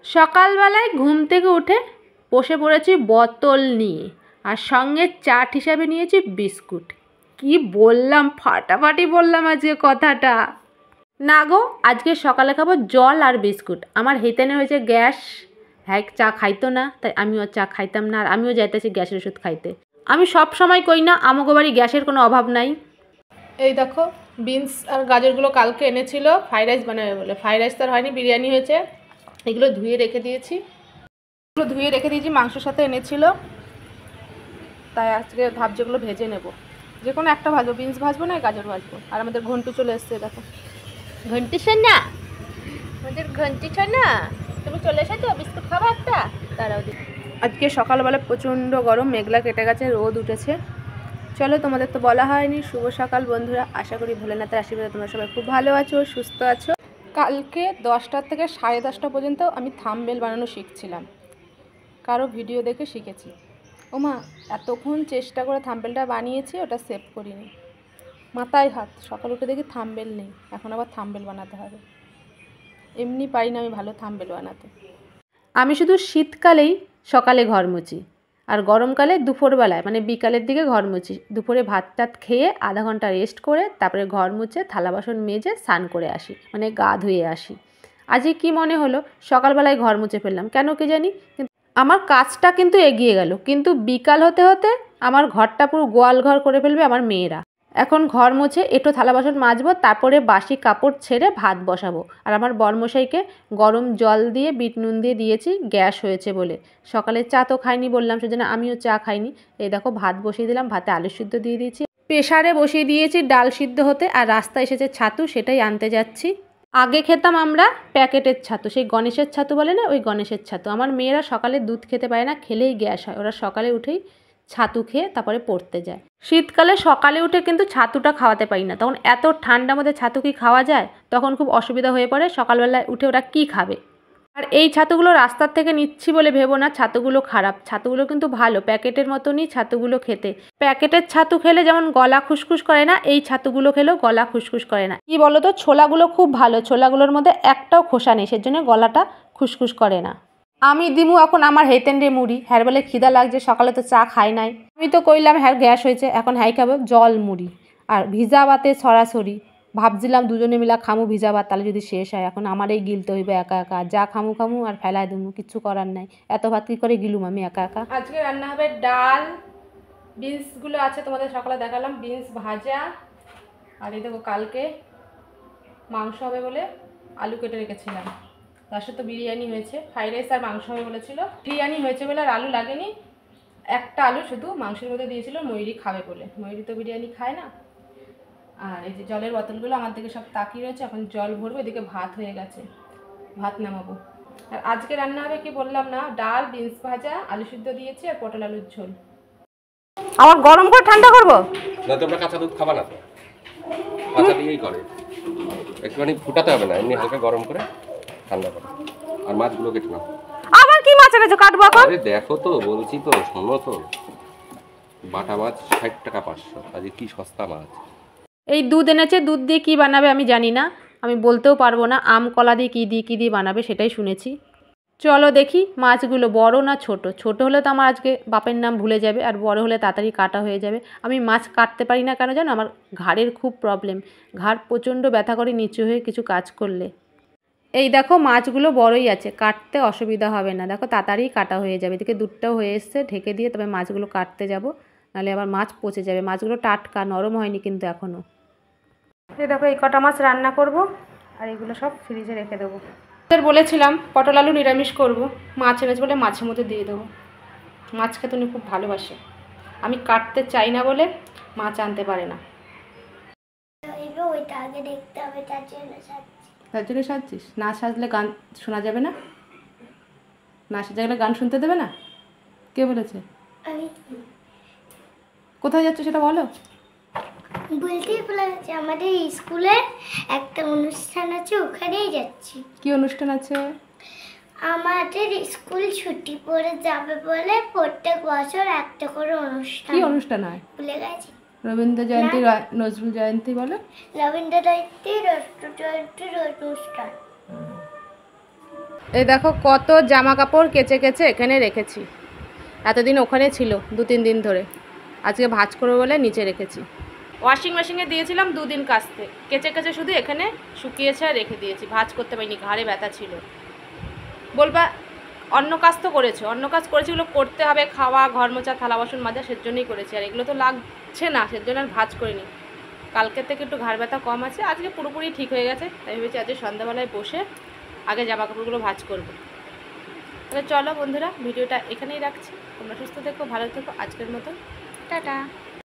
সকালবেলায় ঘুম থেকে উঠে বসে পড়েছি বোতল নিয়ে, আর সঙ্গে চাট হিসাবে নিয়েছি বিস্কুট। কি বললাম, ফাটাফাটি বললাম আজকে কথাটা। না গো, আজকে সকালে খাবো জল আর বিস্কুট। আমার হেতেনে হয়েছে গ্যাস, হ্যাঁ চা খাইতো না, তাই আমিও চা খাইতাম না, আর আমিও যাইতেছি গ্যাসের ওষুধ খাইতে। আমি সব সময় কই না আমাগো বাড়ি গ্যাসের কোনো অভাব নাই। এই দেখো বিনস আর গাজরগুলো কালকে এনেছিল ফ্রাইড রাইস বানাবে বলে। ফ্রাইড রাইস তো আর হয়নি, বিরিয়ানি হয়েছে। এগুলো ধুয়ে রেখে দিয়েছি, মাংসের সাথে এনেছিল, তাই আজকে ভাবছি এগুলো ভেজে নেব। যে কোনো একটা ভাজবো, বিনস ভাজবো না গাজর ভাজবো। আর আমাদের ঘন্টু চলে এসছে, দেখো ঘন্টি সোনা, আমাদের ঘন্টি সোনা তুমি চলে এসেছো, বিস্কুট খাবো একটা, তারাও দিই। আজকে সকালবেলা প্রচণ্ড গরম, মেঘলা কেটে গেছে, রোদ উঠেছে। চলো, তোমাদের তো বলা হয়নি, শুভ সকাল বন্ধুরা। আশা করি ভোলেনাথের আশীর্বাদে তোমরা সবাই খুব ভালো আছো, সুস্থ আছো। কালকে 10টা থেকে 10:30 পর্যন্ত আমি থাম্বনেল বানানো শিখছিলাম, কারো ভিডিও দেখে শিখেছি। ওমা, এতক্ষণ চেষ্টা করে থাম্বনেলটা বানিয়েছি, ওটা সেভ করিনি। মাথায় হাত, সকাল উঠে দেখি থাম্বনেল নেই, এখন আবার থাম্বনেল বানাতে হবে। এমনি পারি না আমি ভালো থাম্বনেল বানাতে। আমি শুধু শীতকালেই সকালে ঘর মুছি, আর গরমকালে দুপুরবেলায় মানে বিকালের দিকে ঘর মুছি। দুপুরে ভাত টাত খেয়ে আধা ঘন্টা রেস্ট করে তারপরে ঘর মুছে থালা বাসন মেজে স্নান করে আসি, মানে গা ধুয়ে আসি। আজকে কি মনে হলো সকালবেলায় ঘর মুছে ফেললাম, কেন কি জানি। আমার কাজটা কিন্তু এগিয়ে গেল, কিন্তু বিকাল হতে হতে আমার ঘরটা পুরো গোয়াল ঘর করে ফেলবে আমার মেয়েরা। এখন ঘর মুছে একটু থালা বাসন মাজবো, তারপরে বাসি কাপড় ছেড়ে ভাত বসাবো। আর আমার বরমশাইকে গরম জল দিয়ে বিট নুন দিয়ে দিয়েছি, গ্যাস হয়েছে বলে। সকালে চা তো খাইনি বললাম, সেজন্য আমিও চা খাইনি। এই দেখো ভাত বসিয়ে দিলাম, ভাতে আলু সিদ্ধ দিয়ে দিয়েছি, প্রেসারে বসিয়ে দিয়েছি ডাল সিদ্ধ হতে। আর রাস্তায় এসেছে ছাতু, সেটাই আনতে যাচ্ছি। আগে খেতাম আমরা প্যাকেটের ছাতু, সেই গণেশের ছাতু বলে না, ওই গণেশের ছাতু। আমার মেয়েরা সকালে দুধ খেতে পারে না, খেলেই গ্যাস হয়। ওরা সকালে উঠেই ছাতু খেয়ে তারপরে পড়তে যায়। শীতকালে সকালে উঠে কিন্তু ছাতুটা খাওয়াতে পারি না, তখন এত ঠান্ডার মধ্যে ছাতু কি খাওয়া যায়, তখন খুব অসুবিধা হয়ে পড়ে। সকালবেলায় উঠে ওরা কি খাবে। আর এই ছাতুগুলো রাস্তার থেকে নিচ্ছি বলে ভেবো না ছাতুগুলো খারাপ, ছাতুগুলো কিন্তু ভালো, প্যাকেটের মতনই ছাতুগুলো খেতে। প্যাকেটের ছাতু খেলে যেমন গলা খুসখুস করে না, এই ছাতুগুলো খেলেও গলা খুসখুস করে না। কি বলো তো, ছোলাগুলো খুব ভালো, ছোলাগুলোর মধ্যে একটাও খোসা নেই, সেজন্য গলাটা খুসখুস করে না। আমি দিমু এখন আমার হেতেন্ডে মুড়ি, হ্যার বলে খিদা লাগছে, সকালে তো চা খাই নাই। আমি তো কইলাম হ্যার গ্যাস হয়েছে, এখন হ্যাই খাবো জল মুড়ি আর ভিজা ভাতে সরাসরি। ভাবছিলাম দুজনে মিলা খামু ভিজা ভাত, তাহলে যদি শেষ হয়। এখন আমারই গিলতে হইবে একা একা, যা খামু খামু আর ফেলাই দেবো, কিচ্ছু করার নাই। এত ভাত কী করে গিলুম আমি একা একা। আজকে রান্না হবে ডাল, বিনসগুলো আছে তোমাদের সকালে দেখালাম, বিনস ভাজা। আর এই দেখো কালকে মাংস হবে বলে আলু কেটে রেখেছিলাম, তার সাথে বিরিয়ানি হয়েছে। ফ্রাইড রাইস আর মাংস হবে বলেছিল, বিরিয়ানি হয়েছে বলে আর আলু লাগেনি, একটা আলু শুধু মাংসের মধ্যে দিয়েছিল ময়ূরী খাবে বলে। ময়ূরী তো বিরিয়ানি খায় না। আর এই যে জলের বোতলগুলো আমার দিকে সব তাকিয়ে রয়েছে, এখন জল ভরবো। এদিকে ভাত হয়ে গেছে, ভাত নামাবো। আর আজকে রান্না হবে কি বললাম না, ডাল, বিনস ভাজা, আলু সিদ্ধ দিয়েছি আর পটল আলুর ঝোল। আবার গরম করে ঠান্ডা করবো না, তোমরা কাঁচা দুধ খাবা না তো? কাঁচা দিয়েই করে, একটুখানি ফুটাতে হবে না, এমনি হালকা গরম করে ঠান্ডা করো। আর মাছগুলো কেটে নাও। আবার কি মাছ এনেছো কাটবো এখন? আরে দেখো তো, বলছি তো, শোনো তো। বাটা মাছ 60 টাকা 500, আজকে কি সস্তা মাছ। এই দুধ এনেছে, দুধ দিয়ে কি বানাবে আমি জানি না, আমি বলতেও পারবো না। আম কলা দিয়ে কী দিয়ে বানাবে সেটাই শুনেছি। চলো দেখি মাছগুলো বড় না ছোট। ছোট হলে তো আমার আজকে বাপের নাম ভুলে যাবে, আর বড় হলে তাড়াতাড়ি কাটা হয়ে যাবে। আমি মাছ কাটতে পারি না কেন জানো, আমার ঘাড়ের খুব প্রবলেম, ঘাড় প্রচণ্ড ব্যথা করে নিচু হয়ে কিছু কাজ করলে। এই দেখো মাছগুলো বড়ই আছে, কাটতে অসুবিধা হবে না, দেখো তাড়াতাড়ি কাটা হয়ে যাবে। এদিকে দুধটাও হয়ে এসছে, ঢেকে দিয়ে তবে মাছগুলো কাটতে যাব, নাহলে আবার মাছ পচে যাবে। মাছগুলো টাটকা, নরম হয়নি কিন্তু এখনও। এই দেখো এই কটা মাছ রান্না করব, আর এগুলো সব ফ্রিজে রেখে দেবো। বলেছিলাম পটল আলু নিরামিষ করব, মাছ এনেছে বলে মাছের মধ্যে দিয়ে দেবো। মাছ খেতে উনি খুব ভালোবাসে, আমি কাটতে চাই না বলে মাছ আনতে পারে না। তার জন্য সাজছিস? না সাজলে গান শোনা যাবে না, না সাজা গেলে গান শুনতে দেবে না। কে বলেছে? কোথায় যাচ্ছ সেটা বলো। বলতেই বলেছে আমাদের স্কুলে একটা অনুষ্ঠান আছে, ওখানেই যাচ্ছি। কি অনুষ্ঠান আছে? আমাদের স্কুল ছুটি পড়ে যাবে বলে প্রত্যেক বছর একটা করে অনুষ্ঠান। কি অনুষ্ঠান হয়? ভুলে গেছি। রবীন্দ্র জয়ন্তী, নজরুল জয়ন্তী বলে। রবীন্দ্র জয়ন্তী, নজরুল জয়ন্তীর অনুষ্ঠান। এই দেখো কত জামা কাপড় কেচে কেচে এখানে রেখেছি। এতদিন ওখানে ছিল 2-3 দিন ধরে, আজকে ভাঁজ করবো বলে নিচে রেখেছি। ওয়াশিং মেশিনে দিয়েছিলাম 2 দিন কাচতে, কেচে কেচে শুধু এখানে শুকিয়েছে আর রেখে দিয়েছি, ভাঁজ করতে পারিনি, ঘাড়ে ব্যথা ছিল। বলবা অন্য কাজ তো করেছো, অন্য কাজ করেছি, এগুলো করতে হবে, খাওয়া, ঘর মোছা, থালা বাসন মাজা, সেজন্যই করেছি, আর এগুলো তো লাগছে না, সেজন্য আর ভাঁজ করিনি। কালকের থেকে একটু ঘাড় ব্যথা কম আছে, আজকে পুরোপুরি ঠিক হয়ে গেছে, তাই ভেবেছি আজকে সন্ধ্যাবেলায় বসে আগে জামা কাপড়গুলো ভাঁজ করবো। তাহলে চলো বন্ধুরা, ভিডিওটা এখানেই রাখছি। তোমরা সুস্থ থেকো, ভালো থেকো, আজকের মতো টাটা।